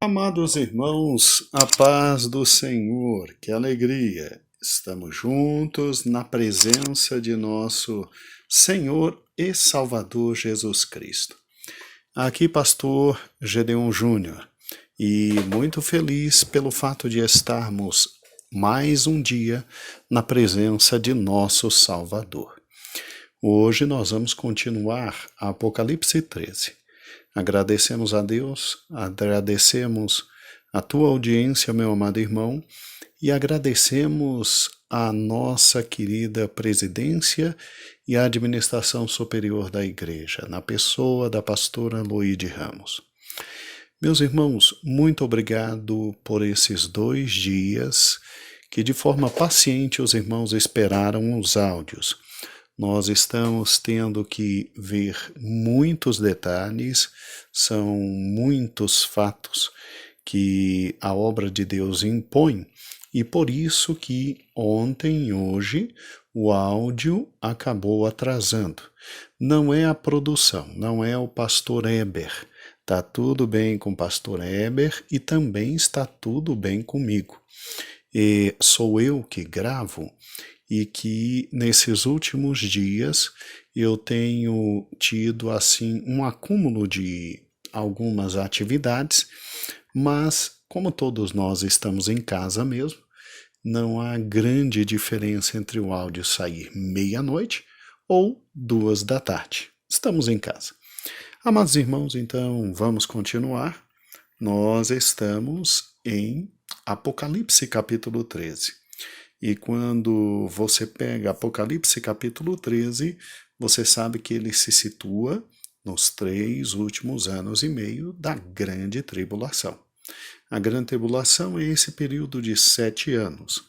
Amados irmãos, a paz do Senhor, que alegria! Estamos juntos na presença de nosso Senhor e Salvador Jesus Cristo. Aqui, pastor Gedeon Júnior, e muito feliz pelo fato de estarmos mais um dia na presença de nosso Salvador. Hoje nós vamos continuar Apocalipse 13. Agradecemos a Deus, agradecemos a tua audiência, meu amado irmão, e agradecemos a nossa querida presidência e a administração superior da igreja, na pessoa da pastora Loide Ramos. Meus irmãos, muito obrigado por esses 2 dias que de forma paciente os irmãos esperaram os áudios. Nós estamos tendo que ver muitos detalhes, são muitos fatos que a obra de Deus impõe, e por isso que ontem e hoje o áudio acabou atrasando. Não é a produção, não é o pastor Eber. Está tudo bem com o pastor Eber e também está tudo bem comigo. E sou eu que gravo, e que nesses últimos dias eu tenho tido assim um acúmulo de algumas atividades, mas como todos nós estamos em casa mesmo, não há grande diferença entre o áudio sair meia-noite ou 2 da tarde. Estamos em casa. Amados irmãos, então vamos continuar. Nós estamos em Apocalipse capítulo 13. E quando você pega Apocalipse capítulo 13, você sabe que ele se situa nos 3 últimos anos e meio da grande tribulação. A grande tribulação é esse período de 7 anos,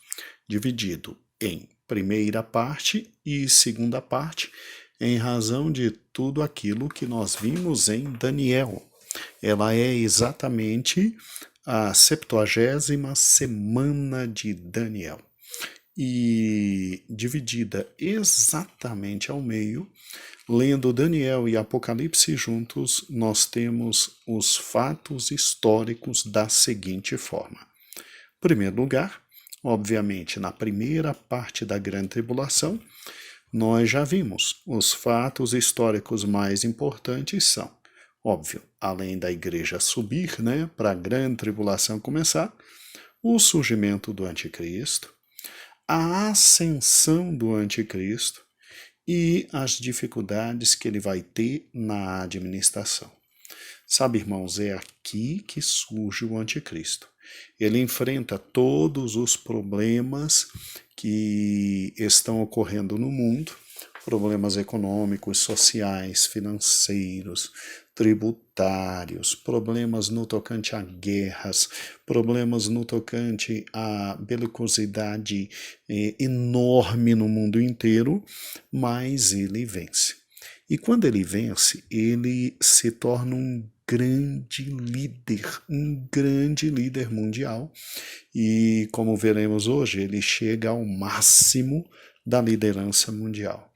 dividido em primeira parte e segunda parte, em razão de tudo aquilo que nós vimos em Daniel. Ela é exatamente a 70ª semana de Daniel. E dividida exatamente ao meio, lendo Daniel e Apocalipse juntos, nós temos os fatos históricos da seguinte forma. Em primeiro lugar, obviamente, na primeira parte da grande tribulação, nós já vimos os fatos históricos mais importantes são, óbvio, além da igreja subir, para a grande tribulação começar, o surgimento do anticristo, a ascensão do anticristo e as dificuldades que ele vai ter na administração. Sabe, irmãos, é aqui que surge o anticristo. Ele enfrenta todos os problemas que estão ocorrendo no mundo, problemas econômicos, sociais, financeiros, tributários, problemas no tocante a guerras, problemas no tocante a belicosidade enorme no mundo inteiro, mas ele vence. E quando ele vence, ele se torna um grande líder mundial, e como veremos hoje, ele chega ao máximo da liderança mundial.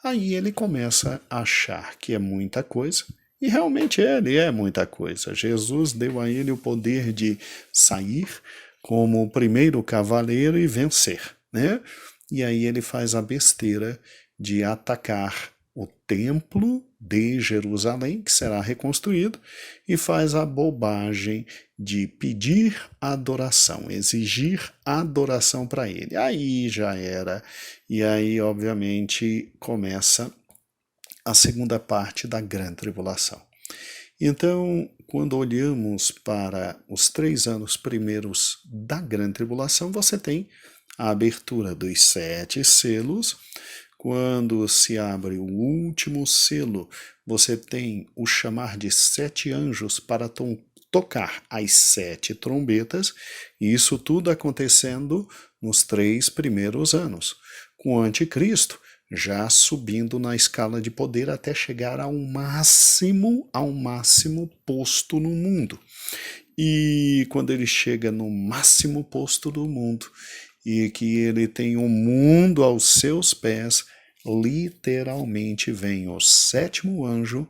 Aí ele começa a achar que é muita coisa, e realmente ele é muita coisa. Jesus deu a ele o poder de sair como o primeiro cavaleiro e vencer, E aí ele faz a besteira de atacar o templo de Jerusalém, que será reconstruído, e faz a bobagem de pedir adoração, exigir adoração para ele. Aí já era, e aí obviamente começa a segunda parte da grande tribulação. Então, quando olhamos para os 3 anos primeiros da grande tribulação, você tem a abertura dos 7 selos. Quando se abre o último selo, você tem o chamar de 7 anjos para tocar as 7 trombetas, e isso tudo acontecendo nos 3 primeiros anos, com o anticristo já subindo na escala de poder até chegar ao máximo posto no mundo. E quando ele chega no máximo posto do mundo, e que ele tem o mundo aos seus pés, literalmente vem o 7º anjo,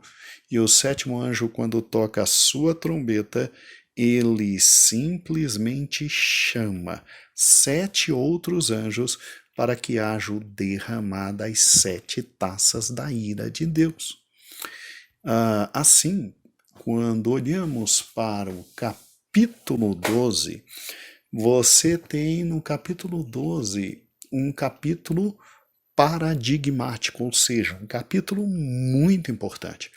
e o 7º anjo, quando toca a sua trombeta, ele simplesmente chama 7 outros anjos para que haja o derramar das 7 taças da ira de Deus. Assim, quando olhamos para o capítulo 12, você tem no capítulo 12 um capítulo paradigmático, ou seja, um capítulo muito importante,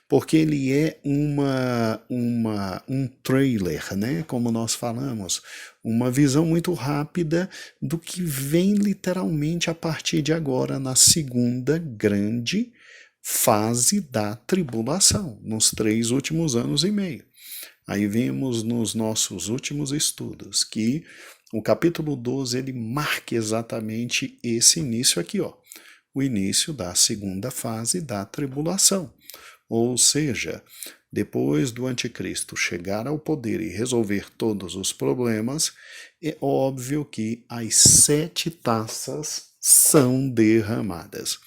porque ele é um trailer, né, como nós falamos, uma visão muito rápida do que vem literalmente a partir de agora na segunda grande fase da tribulação, nos 3 últimos anos e meio. Aí vimos nos nossos últimos estudos que o capítulo 12 ele marca exatamente esse início aqui, ó, o início da segunda fase da tribulação. Ou seja, depois do anticristo chegar ao poder e resolver todos os problemas, é óbvio que as 7 taças são derramadas.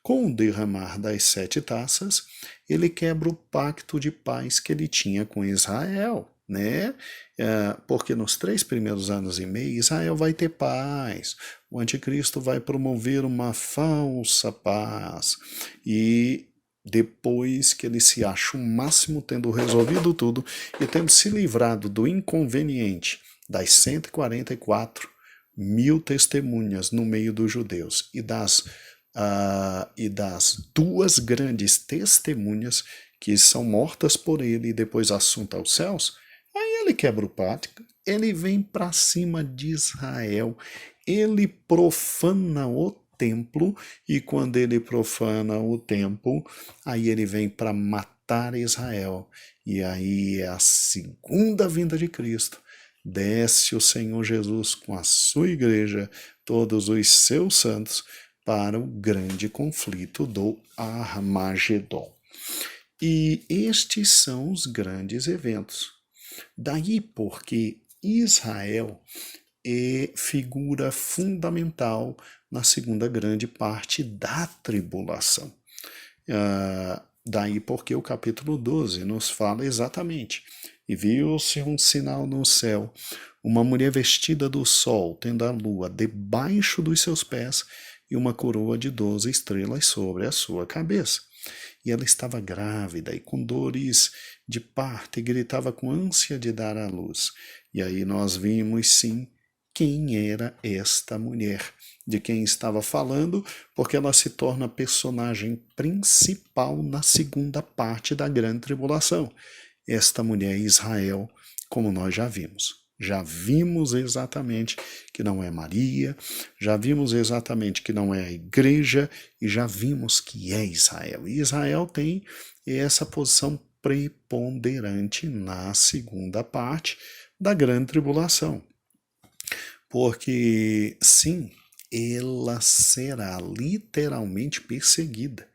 Com o derramar das 7 taças, ele quebra o pacto de paz que ele tinha com Israel, né? Porque nos 3 primeiros anos e meio, Israel vai ter paz, o anticristo vai promover uma falsa paz, e depois que ele se acha o máximo tendo resolvido tudo e tendo se livrado do inconveniente das 144 mil testemunhas no meio dos judeus e das 2 grandes testemunhas que são mortas por ele e depois assuntas aos céus, aí ele quebra o pacto, ele vem para cima de Israel, ele profana o templo, e quando ele profana o templo, aí ele vem para matar Israel, e aí é a segunda vinda de Cristo. Desce o Senhor Jesus com a sua igreja, todos os seus santos, para o grande conflito do Armagedon. E estes são os grandes eventos. Daí porque Israel é figura fundamental na segunda grande parte da tribulação. Daí porque o capítulo 12 nos fala exatamente: e viu-se um sinal no céu, uma mulher vestida do sol, tendo a lua debaixo dos seus pés e uma coroa de 12 estrelas sobre a sua cabeça. E ela estava grávida e com dores de parto e gritava com ânsia de dar à luz. E aí nós vimos, sim, quem era esta mulher, de quem estava falando, porque ela se torna personagem principal na segunda parte da grande tribulação. Esta mulher é Israel, como nós já vimos. Já vimos exatamente que não é Maria, já vimos exatamente que não é a igreja, e já vimos que é Israel. E Israel tem essa posição preponderante na segunda parte da grande tribulação. Porque, sim, ela será literalmente perseguida.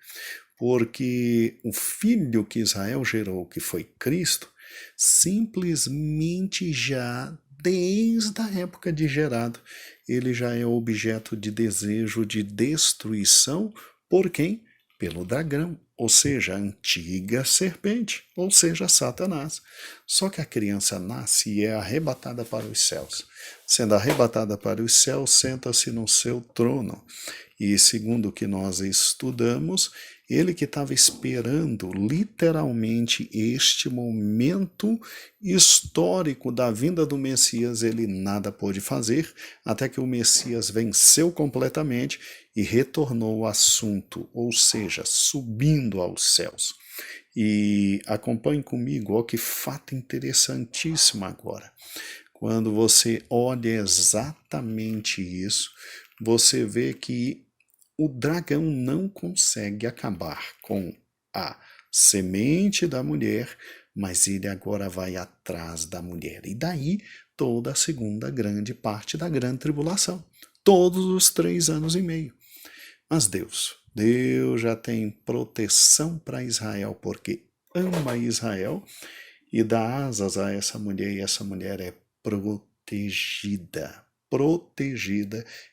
Porque o filho que Israel gerou, que foi Cristo, simplesmente já, desde a época de gerado, ele já é objeto de desejo de destruição por quem? Pelo dragão, ou seja, a antiga serpente, ou seja, Satanás. Só que a criança nasce e é arrebatada para os céus. Sendo arrebatada para os céus, senta-se no seu trono. E segundo o que nós estudamos, ele que estava esperando literalmente este momento histórico da vinda do Messias, ele nada pôde fazer, até que o Messias venceu completamente e retornou ao assunto, ou seja, subindo aos céus. E acompanhe comigo, ó, que fato interessantíssimo agora. Quando você olha exatamente isso, você vê que o dragão não consegue acabar com a semente da mulher, mas ele agora vai atrás da mulher. E daí toda a segunda grande parte da grande tribulação. Todos os 3 anos e meio. Mas Deus já tem proteção para Israel, porque ama Israel e dá asas a essa mulher, e essa mulher é protegida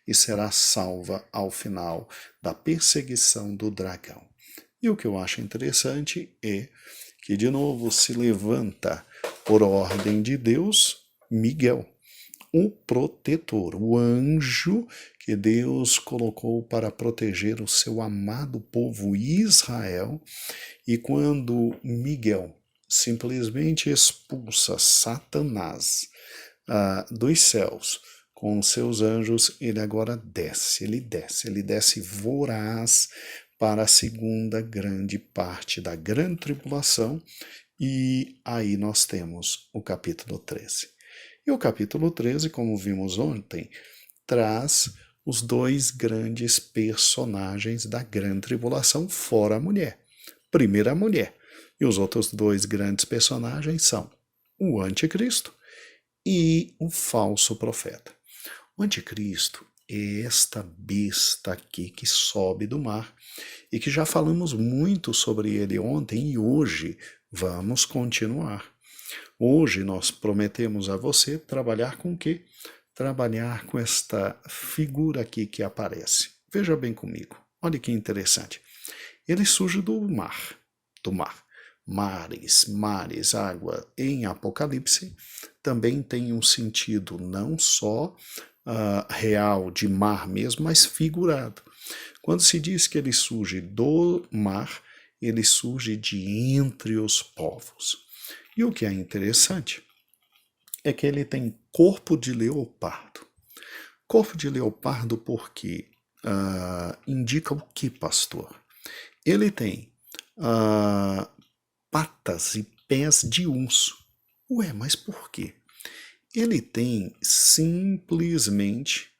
e será salva ao final da perseguição do dragão. E o que eu acho interessante é que de novo se levanta por ordem de Deus, Miguel, o protetor, o anjo que Deus colocou para proteger o seu amado povo Israel. E quando Miguel simplesmente expulsa Satanás dos céus com os seus anjos, ele agora desce, ele desce voraz para a segunda grande parte da grande tribulação, e aí nós temos o capítulo 13. E o capítulo 13, como vimos ontem, traz os dois grandes personagens da grande tribulação, fora a mulher. Primeiro a mulher, e os outros dois grandes personagens são o anticristo e o falso profeta. O anticristo é esta besta aqui que sobe do mar e que já falamos muito sobre ele ontem e hoje vamos continuar. Hoje nós prometemos a você trabalhar com o quê? Trabalhar com esta figura aqui que aparece. Veja bem comigo, olha que interessante. Ele surge do mar. Mares, água em Apocalipse também tem um sentido não só real de mar mesmo, mas figurado. Quando se diz que ele surge do mar, ele surge de entre os povos. E o que é interessante é que ele tem corpo de leopardo. Corpo de leopardo porque indica o que, pastor? Ele tem patas e pés de urso. Ué, mas por quê? Ele tem simplesmente,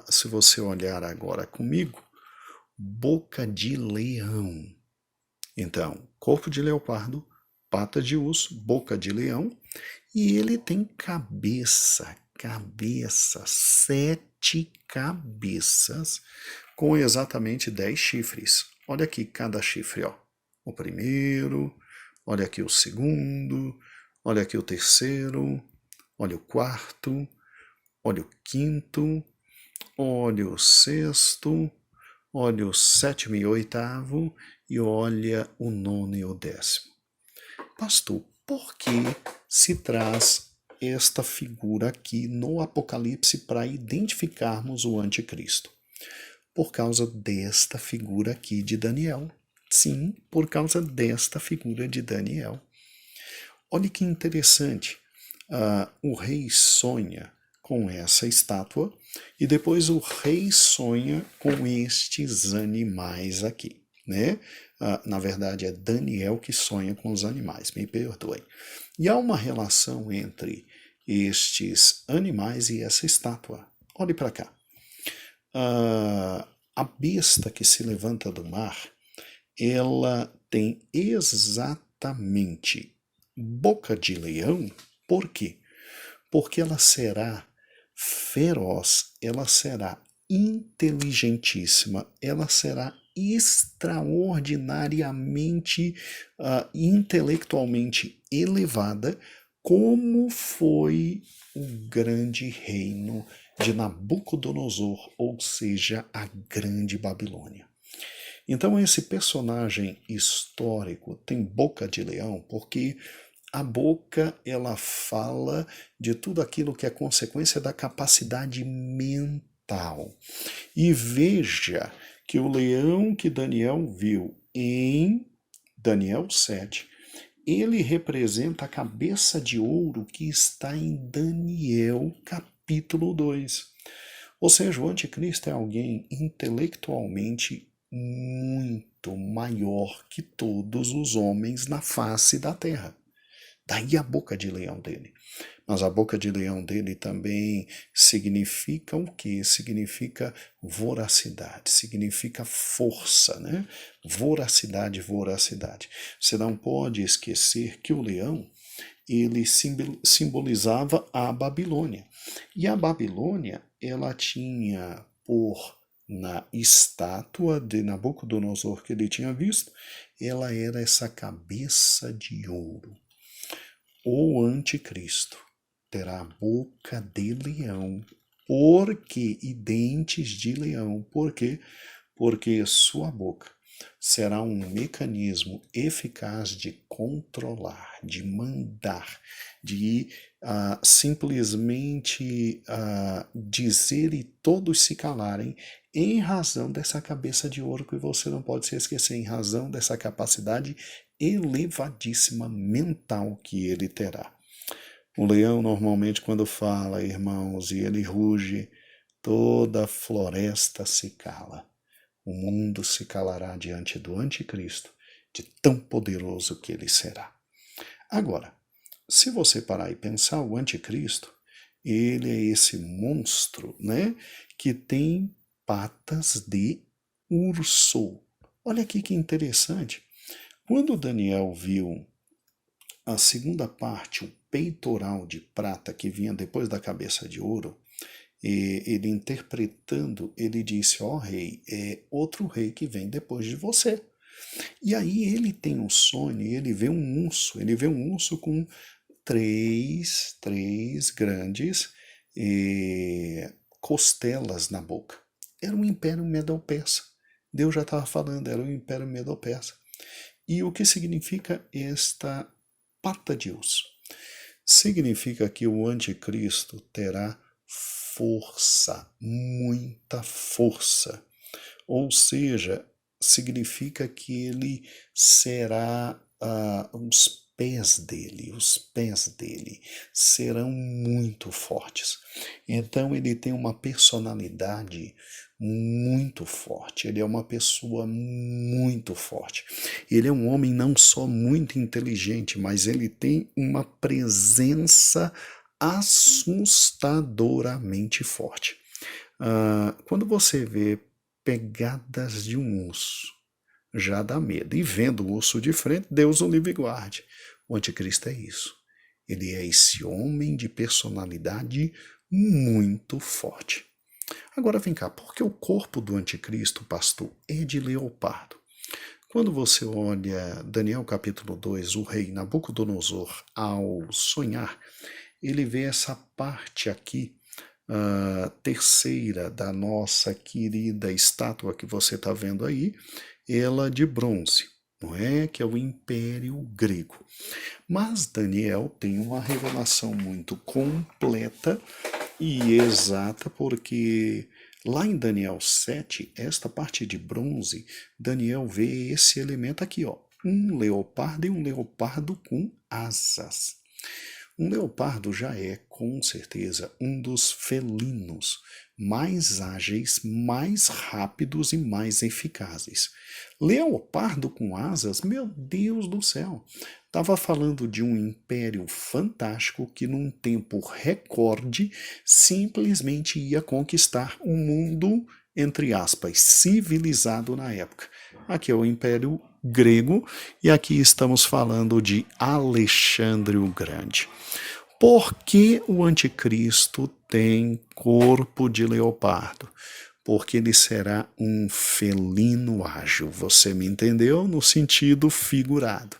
se você olhar agora comigo, boca de leão. Então, corpo de leopardo, pata de urso, boca de leão, e ele tem cabeça, 7 cabeças, com exatamente 10 chifres. Olha aqui cada chifre, ó. O primeiro, olha aqui o segundo, olha aqui o terceiro, olha o quarto, olha o quinto, olha o sexto, olha o sétimo e oitavo, e olha o nono e o 10º. Pastor, por que se traz esta figura aqui no Apocalipse para identificarmos o anticristo? Por causa desta figura aqui de Daniel. Sim, por causa desta figura de Daniel. Olha que interessante. O rei sonha com essa estátua e depois o rei sonha com estes animais aqui, né? Na verdade é Daniel que sonha com os animais, me perdoem. E há uma relação entre estes animais e essa estátua. Olhe para cá. A besta que se levanta do mar, ela tem exatamente boca de leão. Por quê? Porque ela será feroz, ela será inteligentíssima, ela será extraordinariamente intelectualmente elevada, como foi o grande reino de Nabucodonosor, ou seja, a grande Babilônia. Então esse personagem histórico tem boca de leão porque a boca, ela fala de tudo aquilo que é consequência da capacidade mental. E veja que o leão que Daniel viu em Daniel 7, ele representa a cabeça de ouro que está em Daniel capítulo 2. Ou seja, o anticristo é alguém intelectualmente muito maior que todos os homens na face da terra. Daí a boca de leão dele. Mas a boca de leão dele também significa o quê? Significa voracidade, significa força, né? Voracidade. Você não pode esquecer que o leão, ele simbolizava a Babilônia. E a Babilônia, ela tinha na estátua de Nabucodonosor que ele tinha visto, ela era essa cabeça de ouro. O anticristo terá a boca de leão, e dentes de leão. Por quê? Porque sua boca será um mecanismo eficaz de controlar, de mandar, de simplesmente dizer e todos se calarem em razão dessa cabeça de ouro que você não pode se esquecer, em razão dessa capacidade elevadíssima mental que ele terá. O leão normalmente quando fala, irmãos, e ele ruge, toda a floresta se cala. O mundo se calará diante do anticristo, de tão poderoso que ele será. Agora, se você parar e pensar, o anticristo, ele é esse monstro, né, que tem patas de urso. Olha aqui que interessante. Quando Daniel viu a segunda parte, o peitoral de prata que vinha depois da cabeça de ouro, ele interpretando, ele disse, ó rei, é outro rei que vem depois de você. E aí ele tem um sonho, ele vê um urso com três grandes costelas na boca. Era um império medo-persa. Deus já estava falando, era um império medo-persa. E o que significa esta pata de urso? Significa que o anticristo terá força, muita força. Ou seja, significa que ele será os pés dele serão muito fortes. Então ele tem uma personalidade muito forte, ele é uma pessoa muito forte. Ele é um homem não só muito inteligente, mas ele tem uma presença assustadoramente forte. Quando você vê pegadas de um urso, já dá medo. E vendo o urso de frente, Deus o livre e guarde. O anticristo é isso. Ele é esse homem de personalidade muito forte. Agora vem cá, por que o corpo do anticristo, pastor, é de leopardo? Quando você olha Daniel capítulo 2, o rei Nabucodonosor, ao sonhar, ele vê essa parte aqui, terceira da nossa querida estátua que você está vendo aí, ela de bronze, não é? Que é o Império Grego. Mas Daniel tem uma revelação muito completa e exata, porque lá em Daniel 7, esta parte de bronze, Daniel vê esse elemento aqui, ó, um leopardo e um leopardo com asas. Um leopardo já é, com certeza, um dos felinos mais ágeis, mais rápidos e mais eficazes. Leopardo com asas, meu Deus do céu! Estava falando de um império fantástico que, num tempo recorde, simplesmente ia conquistar o mundo, entre aspas, civilizado na época. Aqui é o Império Grego e aqui estamos falando de Alexandre o Grande. Por que o anticristo tem corpo de leopardo? Porque ele será um felino ágil. Você me entendeu? No sentido figurado.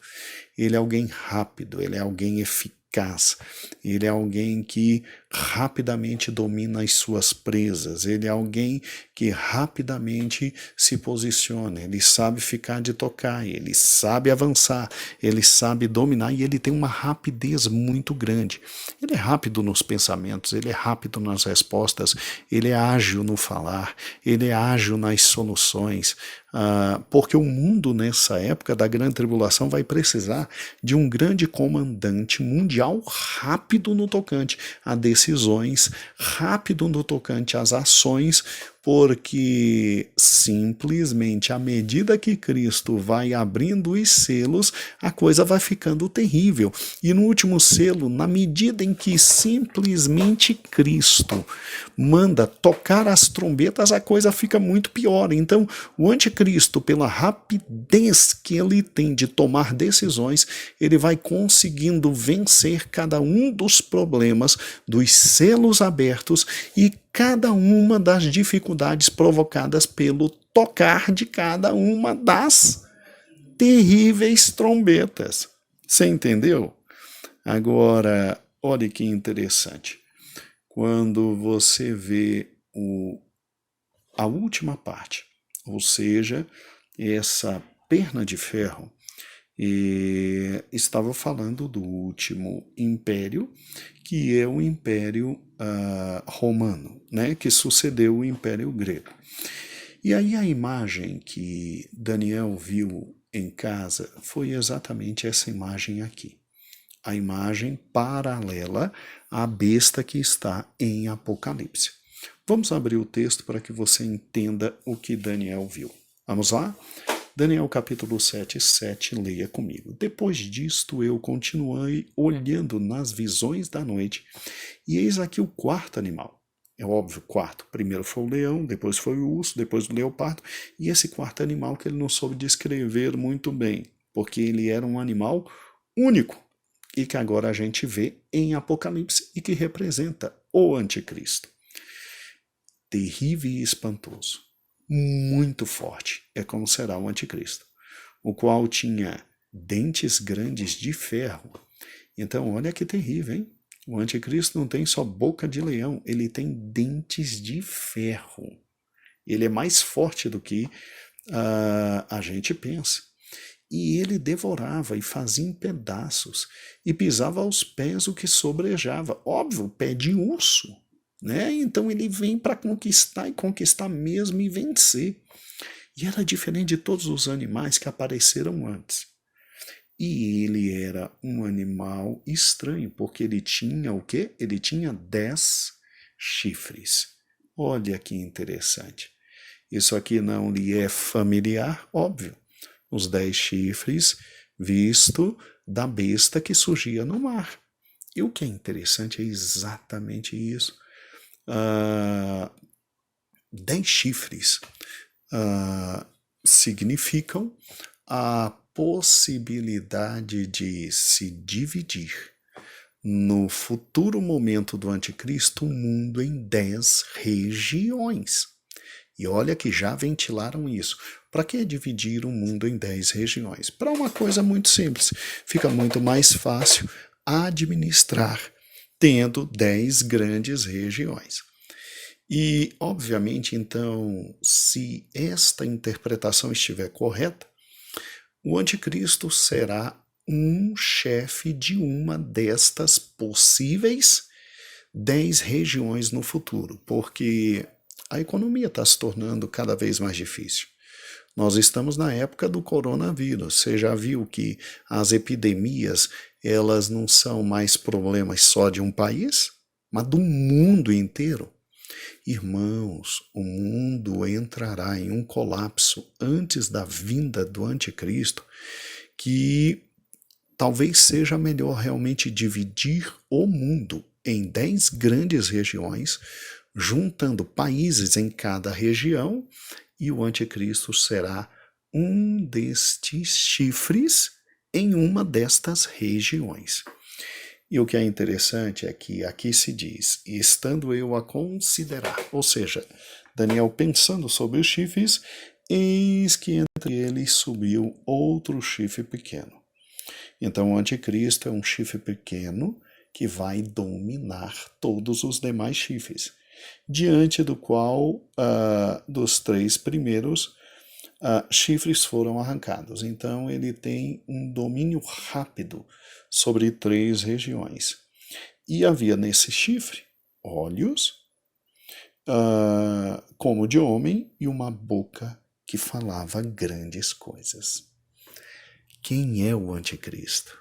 Ele é alguém rápido, ele é alguém eficaz, ele é alguém que rapidamente domina as suas presas, ele é alguém que rapidamente se posiciona, ele sabe ficar de tocar, ele sabe avançar, ele sabe dominar e ele tem uma rapidez muito grande. Ele é rápido nos pensamentos, ele é rápido nas respostas, ele é ágil no falar, ele é ágil nas soluções, porque o mundo nessa época da grande tribulação vai precisar de um grande comandante mundial rápido no tocante a decisões, rápido no tocante às ações, porque simplesmente à medida que Cristo vai abrindo os selos, a coisa vai ficando terrível. E no último selo, na medida em que simplesmente Cristo manda tocar as trombetas, a coisa fica muito pior. Então, o anticristo, pela rapidez que ele tem de tomar decisões, ele vai conseguindo vencer cada um dos problemas, dos selos abertos e cada uma das dificuldades provocadas pelo tocar de cada uma das terríveis trombetas. Você entendeu? Agora, olha que interessante. Quando você vê a última parte, ou seja, essa perna de ferro, E estava falando do último império, que é o Império Romano, né, que sucedeu o Império Grego. E aí a imagem que Daniel viu em casa foi exatamente essa imagem aqui. A imagem paralela à besta que está em Apocalipse. Vamos abrir o texto para que você entenda o que Daniel viu. Vamos lá? Daniel capítulo 7, leia comigo. Depois disto eu continuei olhando nas visões da noite, e eis aqui o quarto animal. É óbvio, quarto. Primeiro foi o leão, depois foi o urso, depois o leopardo, e esse quarto animal que ele não soube descrever muito bem, porque ele era um animal único, e que agora a gente vê em Apocalipse e que representa o anticristo. Terrível e espantoso, muito forte, é como será o anticristo, o qual tinha dentes grandes de ferro. Então, olha que terrível, hein? O anticristo não tem só boca de leão, ele tem dentes de ferro. Ele é mais forte do que a gente pensa. E ele devorava e fazia em pedaços, e pisava aos pés o que sobrejava. Óbvio, pé de urso, né? Então ele vem para conquistar e conquistar mesmo e vencer. E era diferente de todos os animais que apareceram antes. E ele era um animal estranho, porque ele tinha o quê? Ele tinha 10 chifres. Olha que interessante. Isso aqui não lhe é familiar? Óbvio. Os 10 chifres visto da besta que surgia no mar. E o que é interessante é exatamente isso. 10 chifres significam a possibilidade de se dividir no futuro momento do anticristo o mundo em 10 regiões. E olha que já ventilaram isso. Para que dividir o mundo em 10 regiões? Para uma coisa muito simples. Fica muito mais fácil administrar tendo 10 grandes regiões. E, obviamente, então, se esta interpretação estiver correta, o anticristo será um chefe de uma destas possíveis 10 regiões no futuro, porque a economia está se tornando cada vez mais difícil. Nós estamos na época do coronavírus. Você já viu que as epidemias, elas não são mais problemas só de um país, mas do mundo inteiro. Irmãos, o mundo entrará em um colapso antes da vinda do anticristo, que talvez seja melhor realmente dividir o mundo em 10 grandes regiões, juntando países em cada região, e o anticristo será um destes chifres em uma destas regiões. E o que é interessante é que aqui se diz, estando eu a considerar, ou seja, Daniel pensando sobre os chifres, eis que entre eles subiu outro chifre pequeno. Então o anticristo é um chifre pequeno que vai dominar todos os demais chifres, diante do qual dos 3 primeiros chifres foram arrancados. Então ele tem um domínio rápido sobre 3 regiões. E havia nesse chifre olhos como de homem e uma boca que falava grandes coisas. Quem é o anticristo?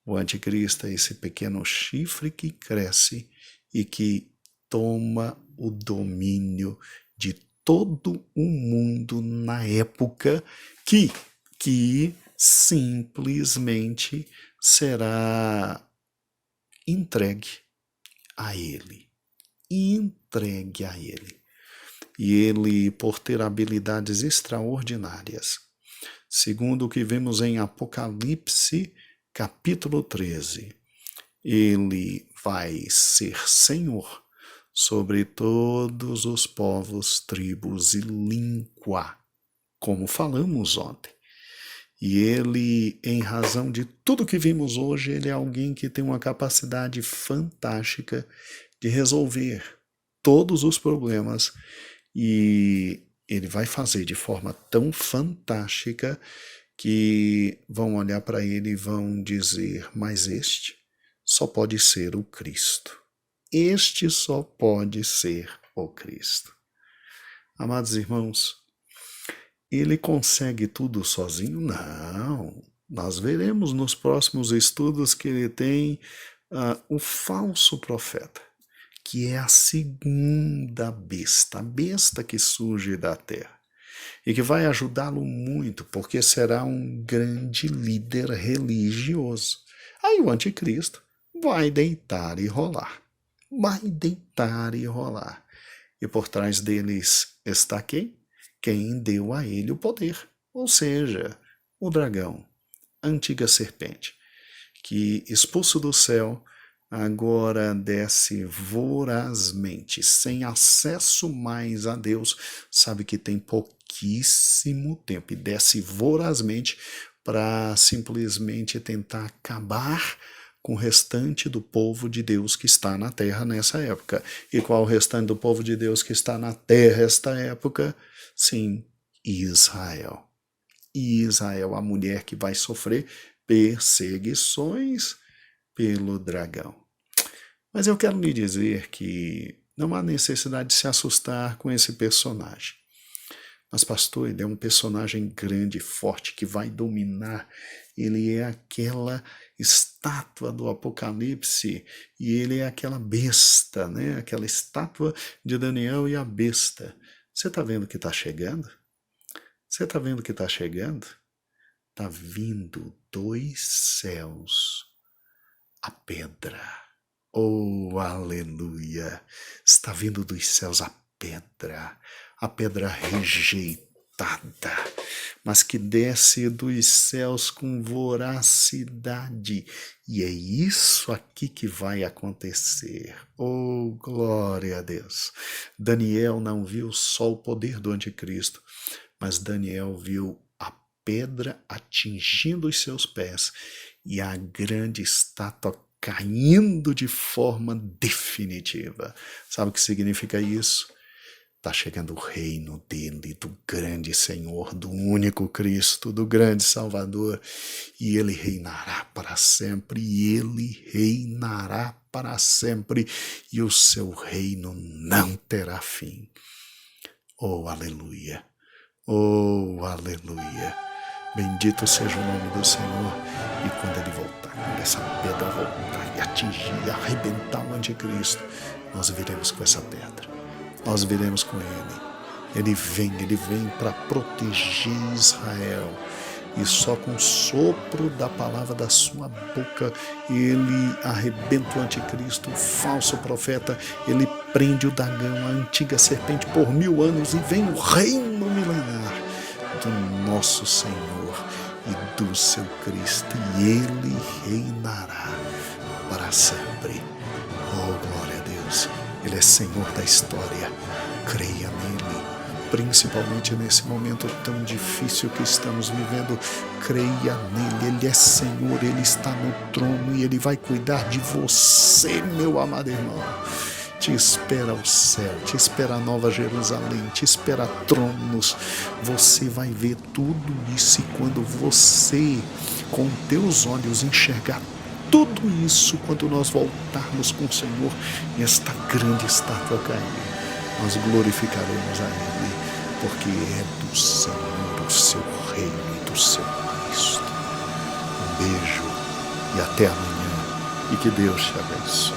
O anticristo é esse pequeno chifre que cresce e que toma o domínio de todo o mundo na época que simplesmente será entregue a ele. Entregue a ele. E ele, por ter habilidades extraordinárias, segundo o que vemos em Apocalipse, capítulo 13, ele vai ser Senhor sobre todos os povos, tribos e língua, como falamos ontem. E ele, em razão de tudo que vimos hoje, ele é alguém que tem uma capacidade fantástica de resolver todos os problemas, e ele vai fazer de forma tão fantástica que vão olhar para ele e vão dizer: mas este só pode ser o Cristo. Este só pode ser o Cristo. Amados irmãos, ele consegue tudo sozinho? Não. Nós veremos nos próximos estudos que ele tem o falso profeta, que é a segunda besta, a besta que surge da terra, e que vai ajudá-lo muito, porque será um grande líder religioso. Aí o anticristo vai deitar e rolar. Vai deitar e rolar. E por trás deles está quem? Quem deu a ele o poder, ou seja, o dragão, a antiga serpente, que expulso do céu, agora desce vorazmente, sem acesso mais a Deus, sabe que tem pouquíssimo tempo, e desce vorazmente para simplesmente tentar acabar com o restante do povo de Deus que está na terra nessa época. E qual o restante do povo de Deus que está na terra esta época? Sim, Israel. Israel, a mulher que vai sofrer perseguições pelo dragão. Mas eu quero lhe dizer que não há necessidade de se assustar com esse personagem. Mas, pastor, ele é um personagem grande, forte, que vai dominar. Ele é aquela estátua do Apocalipse e ele é aquela besta, né? Aquela estátua de Daniel e a besta. Você está vendo que está chegando? Você está vendo que está chegando? Está vindo dos céus a pedra. Oh, aleluia! Está vindo dos céus a pedra rejeitada, mas que desce dos céus com voracidade. E é isso aqui que vai acontecer. Oh, glória a Deus! Daniel não viu só o poder do anticristo, mas Daniel viu a pedra atingindo os seus pés e a grande estátua caindo de forma definitiva. Sabe o que significa isso? Está chegando o reino dele, do grande Senhor, do único Cristo, do grande Salvador, e ele reinará para sempre, e o seu reino não terá fim. Oh, aleluia! Oh, aleluia! Bendito seja o nome do Senhor. E quando ele voltar, quando essa pedra voltar e atingir, e arrebentar o anticristo, nós viremos com essa pedra. Nós viremos com ele. Ele vem para proteger Israel. E só com o sopro da palavra da sua boca, ele arrebenta o anticristo, o falso profeta, ele prende o dragão, a antiga serpente por 1000 anos, e vem o reino milenar do nosso Senhor e do seu Cristo, e ele reinará para sempre. Oh, glória a Deus! Ele é Senhor da história. Creia nele, principalmente nesse momento tão difícil que estamos vivendo. Creia nele, ele é Senhor, ele está no trono e ele vai cuidar de você, meu amado irmão. Te espera o céu, te espera a Nova Jerusalém, te espera tronos. Você vai ver tudo isso, e quando você, com teus olhos, enxergar tudo isso, quando nós voltarmos com o Senhor e esta grande estátua cair, nós glorificaremos a Ele, porque é do Senhor o seu reino e do seu Cristo. Um beijo e até amanhã, e que Deus te abençoe.